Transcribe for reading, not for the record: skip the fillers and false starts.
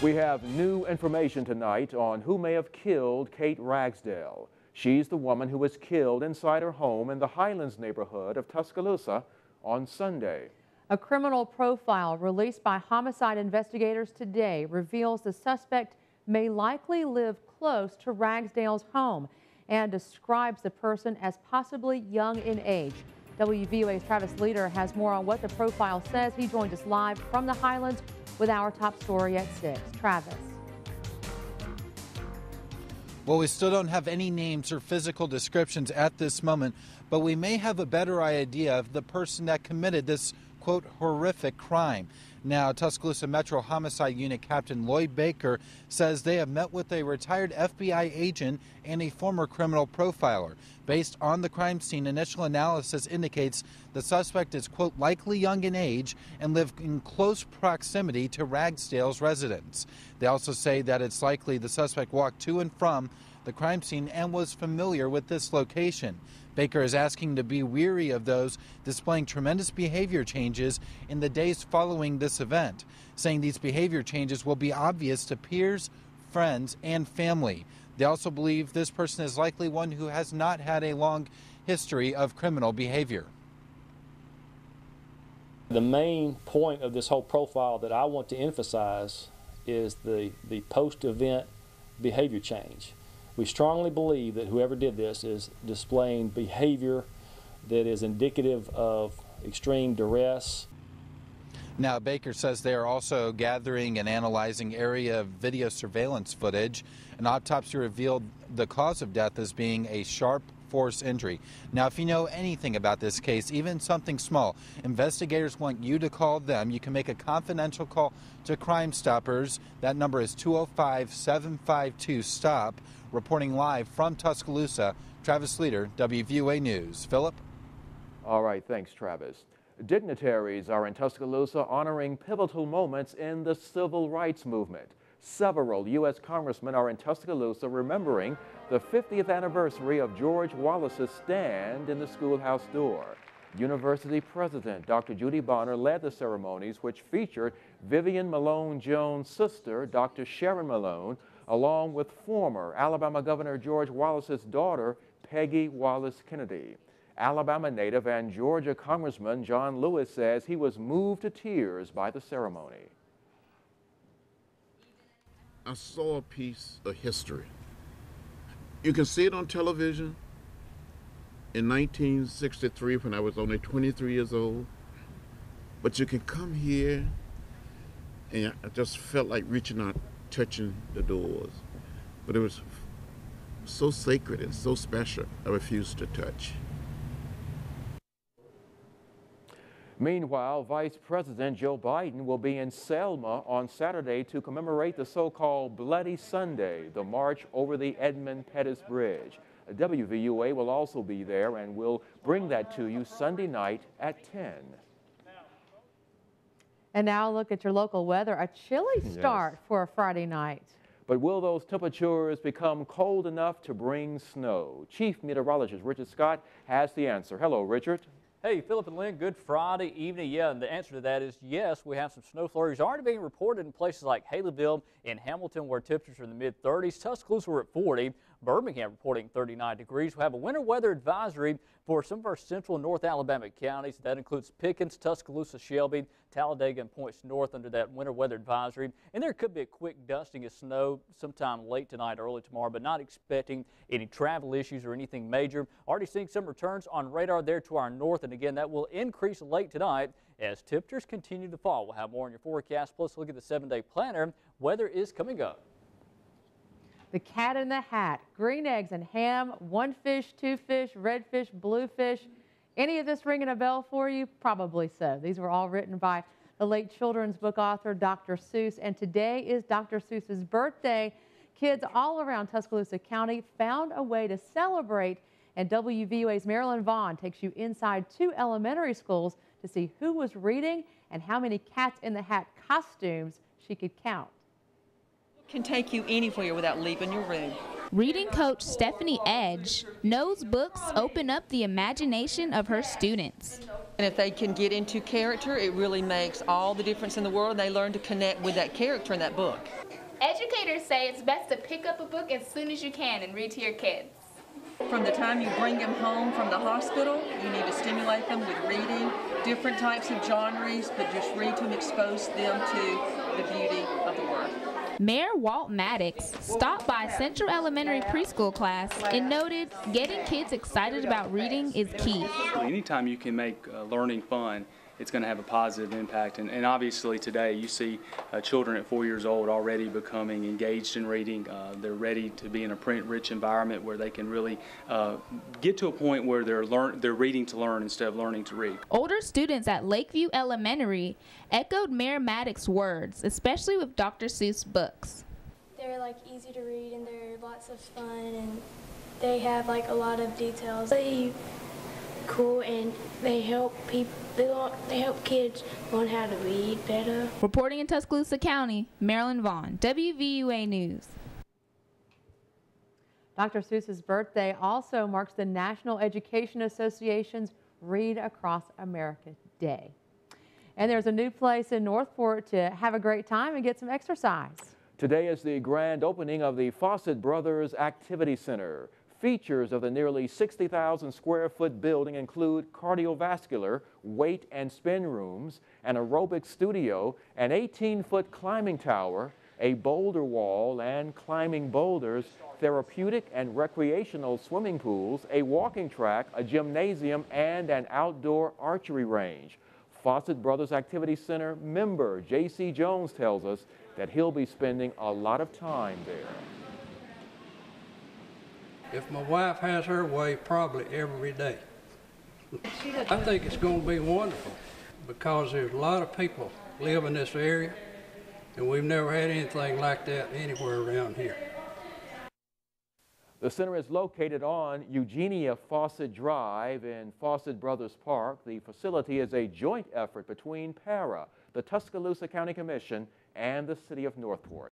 We have new information tonight on who may have killed Kate Ragsdale. She's the woman who was killed inside her home in the Highlands neighborhood of Tuscaloosa on Sunday. A criminal profile released by homicide investigators today reveals the suspect may likely live close to Ragsdale's home and describes the person as possibly young in age. WVUA's Travis Leader has more on what the profile says. He joins us live from the Highlands with our top story at 6. Travis. Well, we still don't have any names or physical descriptions at this moment, but we may have a better idea of the person that committed this, quote, horrific crime. Now, Tuscaloosa Metro Homicide Unit Captain Lloyd Baker says they have met with a retired FBI agent and a former criminal profiler. Based on the crime scene, initial analysis indicates the suspect is, quote, likely young in age and lived in close proximity to Ragsdale's residence. They also say that it's likely the suspect walked to and from the crime scene and was familiar with this location. Baker is asking to be wary of those displaying tremendous behavior changes in the days following this event, saying these behavior changes will be obvious to peers, friends, and family. They also believe this person is likely one who has not had a long history of criminal behavior. The main point of this whole profile that I want to emphasize is the post-event behavior change. We strongly believe that whoever did this is displaying behavior that is indicative of extreme duress. Now, Baker says they are also gathering and analyzing area video surveillance footage. An autopsy revealed the cause of death as being a sharp force injury. Now, if you know anything about this case, even something small, investigators want you to call them. You can make a confidential call to Crime Stoppers. That number is 205-752-STOP. Reporting live from Tuscaloosa, Travis Leader, WVUA News. Philip? All right, thanks, Travis. Dignitaries are in Tuscaloosa honoring pivotal moments in the civil rights movement. Several U.S. congressmen are in Tuscaloosa remembering the 50th anniversary of George Wallace's stand in the schoolhouse door. University President Dr. Judy Bonner led the ceremonies, which featured Vivian Malone Jones' sister, Dr. Sharon Malone, along with former Alabama Governor George Wallace's daughter, Peggy Wallace Kennedy. Alabama native and Georgia Congressman John Lewis says he was moved to tears by the ceremony. I saw a piece of history. You can see it on television. In 1963, when I was only 23 years old, but you can come here, and I just felt like reaching out, touching the doors. But it was so sacred and so special, I refused to touch. Meanwhile, Vice President Joe Biden will be in Selma on Saturday to commemorate the so-called Bloody Sunday, the march over the Edmund Pettus Bridge. WVUA will also be there, and we'll bring that to you Sunday night at 10. And now look at your local weather. A chilly start for a Friday night. But will those temperatures become cold enough to bring snow? Chief Meteorologist Richard Scott has the answer. Hello, Richard. Hey, Philip and Lynn, good Friday evening. Yeah, and the answer to that is yes, we have some snow flurries already being reported in places like Haleyville and Hamilton, where temperatures are in the mid-30s. Tuscaloosa, we're at 40. Birmingham reporting 39 degrees. We have a winter weather advisory for some of our central and north Alabama counties. That includes Pickens, Tuscaloosa, Shelby, Talladega, and points north under that winter weather advisory. And there could be a quick dusting of snow sometime late tonight, early tomorrow, but not expecting any travel issues or anything major. Already seeing some returns on radar there to our north, and again, that will increase late tonight as temperatures continue to fall. We'll have more in your forecast. Plus, look at the 7-day planner. Weather is coming up. The Cat in the Hat, green eggs and ham, one fish, two fish, red fish, blue fish. Any of this ringing a bell for you? Probably so. These were all written by the late children's book author Dr. Seuss, and today is Dr. Seuss's birthday. Kids all around Tuscaloosa County found a way to celebrate, and WVUA's Marilyn Vaughn takes you inside 2 elementary schools to see who was reading and how many Cats in the Hat costumes she could count. Can take you anywhere without leaving your room. Reading coach Stephanie Edge knows books open up the imagination of her students. And if they can get into character, it really makes all the difference in the world, and they learn to connect with that character in that book. Educators say it's best to pick up a book as soon as you can and read to your kids. From the time you bring them home from the hospital, you need to stimulate them with reading, different types of genres, but just read to them, expose them to the beauty of the word. Mayor Walt Maddox stopped by Central Elementary preschool class and noted getting kids excited about reading is key. Anytime you can make learning fun, it's going to have a positive impact. And obviously today you see children at 4 years old already becoming engaged in reading. They're ready to be in a print-rich environment where they can really get to a point where they're reading to learn instead of learning to read. Older students at Lakeview Elementary echoed Mayor Maddox's words, especially with Dr. Seuss books. They're like easy to read and they're lots of fun and they have like a lot of details. They cool and they help people. They help kids learn how to read better. Reporting in Tuscaloosa County, Marilyn Vaughn, WVUA News. Dr. Seuss's birthday also marks the National Education Association's Read Across America Day. And there's a new place in Northport to have a great time and get some exercise. Today is the grand opening of the Fawcett Brothers Activity Center. Features of the nearly 60,000 square foot building include cardiovascular, weight and spin rooms, an aerobic studio, an 18-foot climbing tower, a boulder wall and climbing boulders, therapeutic and recreational swimming pools, a walking track, a gymnasium, and an outdoor archery range. Fawcett Brothers Activity Center member J.C. Jones tells us that he'll be spending a lot of time there. If my wife has her way, probably every day. I think it's going to be wonderful because there's a lot of people live in this area and we've never had anything like that anywhere around here. The center is located on Eugenia Fawcett Drive in Fawcett Brothers Park. The facility is a joint effort between PARA, the Tuscaloosa County Commission, and the City of Northport.